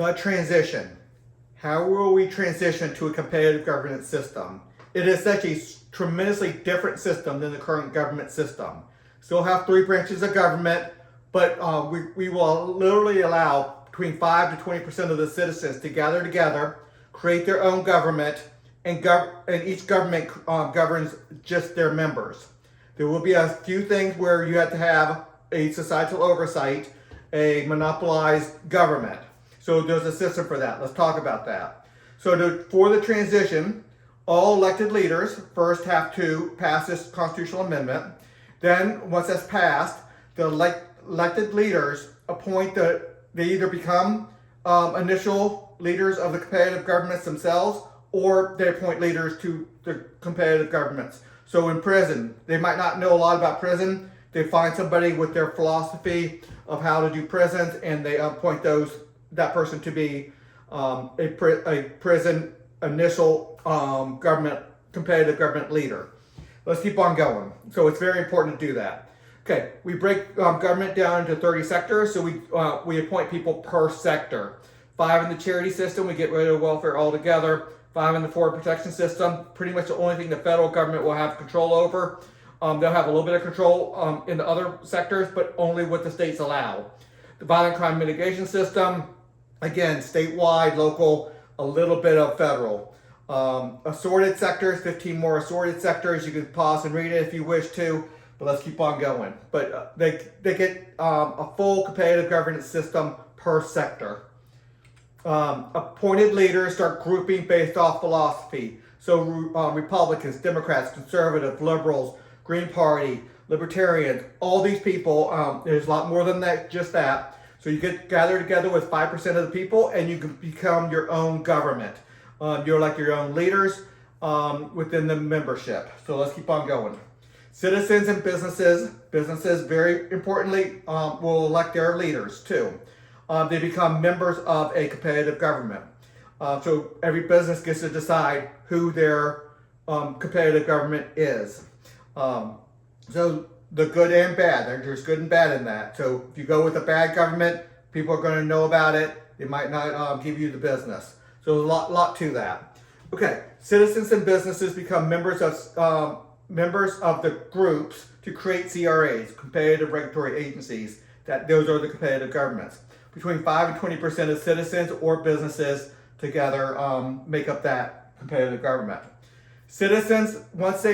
The transition. How will we transition to a competitive governance system? It is such a tremendously different system than the current government system. Still have three branches of government, but we will literally allow between 5 to 20% of the citizens to gather together, create their own government, and each government governs just their members. There will be a few things where you have to have a societal oversight, a monopolized government. So there's a system for that. Let's talk about that. So for the transition, all elected leaders first have to pass this constitutional amendment. Then once that's passed, the elected leaders appoint they either become initial leaders of the competitive governments themselves, or they appoint leaders to the competitive governments. So in prison, they might not know a lot about prison. They find somebody with their philosophy of how to do prisons, and they appoint that person to be a prison initial competitive government leader. Let's keep on going. So it's very important to do that. Okay, we break government down into 30 sectors, so we appoint people per sector. 5 in the charity system, we get rid of welfare altogether. 5 in the forward protection system, pretty much the only thing the federal government will have control over. They'll have a little bit of control in the other sectors, but only what the states allow. The violent crime mitigation system, again, statewide, local, a little bit of federal. Assorted sectors, 15 more assorted sectors. You can pause and read it if you wish to, but let's keep on going. But they get a full competitive governance system per sector. Appointed leaders start grouping based off philosophy. So Republicans, Democrats, conservative, liberals, Green Party, libertarians, all these people, there's a lot more than that, just that. So you gather together with 5% of the people and you can become your own government. You're like your own leaders within the membership. So let's keep on going. Citizens and businesses very importantly will elect their leaders too. They become members of a competitive government. So every business gets to decide who their competitive government is. So the good and bad, there's good and bad in that. So if you go with a bad government, people are going to know about it. They might not give you the business. So there's a lot to that. Okay, citizens and businesses become members of the groups to create CRAs, competitive regulatory agencies. Those are the competitive governments. Between 5 and 20% of citizens or businesses together make up that competitive government. Citizens, once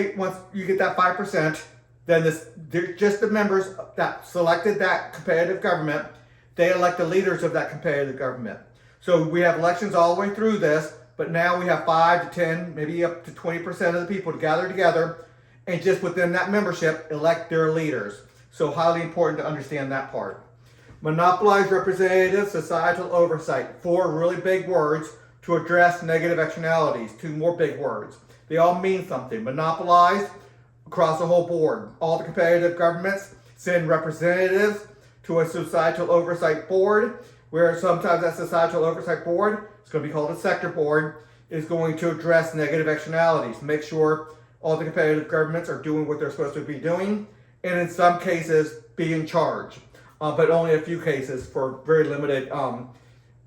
you get that 5%, then just the members that selected that competitive government, they elect the leaders of that competitive government. So we have elections all the way through this, but now we have 5 to 10, maybe up to 20% of the people to gather together and just within that membership elect their leaders. So highly important to understand that part. Monopolized representative societal oversight. 4 really big words to address negative externalities. 2 more big words. They all mean something. Monopolized across the whole board. All the competitive governments send representatives to a societal oversight board, where sometimes that societal oversight board, it's going to be called a sector board, is going to address negative externalities. Make sure all the competitive governments are doing what they're supposed to be doing, and in some cases be in charge. But only a few cases for very limited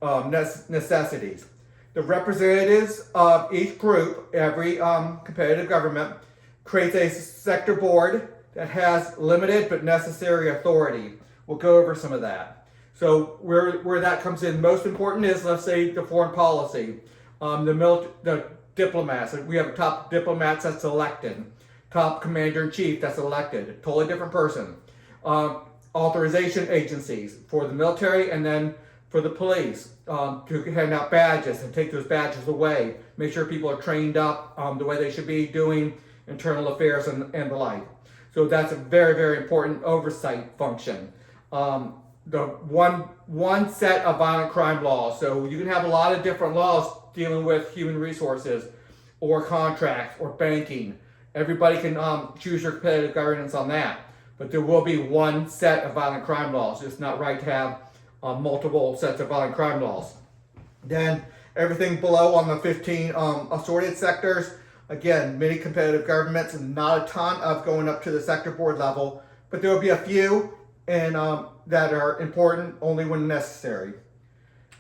necessities. The representatives of each group, every competitive government, creates a sector board that has limited but necessary authority. We'll go over some of that. So where that comes in most important is, let's say, the foreign policy. The diplomats, we have a top diplomats that's elected. Top commander-in-chief that's elected, totally different person. Authorization agencies for the military and then for the police to hand out badges and take those badges away. Make sure people are trained up the way they should be doing internal affairs and the like. So that's a very, very important oversight function. The one set of violent crime laws. So you can have a lot of different laws dealing with human resources or contracts or banking. Everybody can choose your competitive governance on that. But there will be one set of violent crime laws. It's not right to have multiple sets of violent crime laws. Then everything below on the 15 assorted sectors, again, many competitive governments, and not a ton of going up to the sector board level, but there will be a few and that are important only when necessary.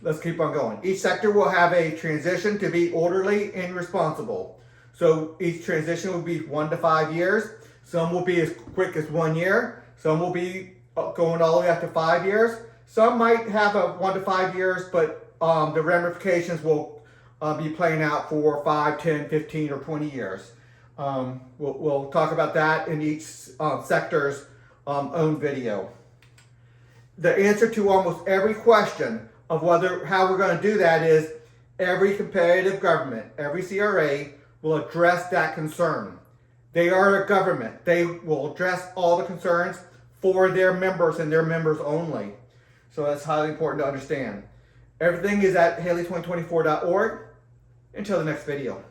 let's keep on going. Each sector will have a transition to be orderly and responsible. So each transition will be 1 to 5 years. Some will be as quick as 1 year. Some will be going all the way up to 5 years. Some might have a 1 to 5 years, but the ramifications will be playing out for 5, 10, 15, or 20 years. We'll talk about that in each sector's own video. The answer to almost every question of how we're going to do that is every competitive government, every CRA will address that concern. They are a government. They will address all the concerns for their members and their members only. So that's highly important to understand. Everything is at Haley2024.org. Until the next video.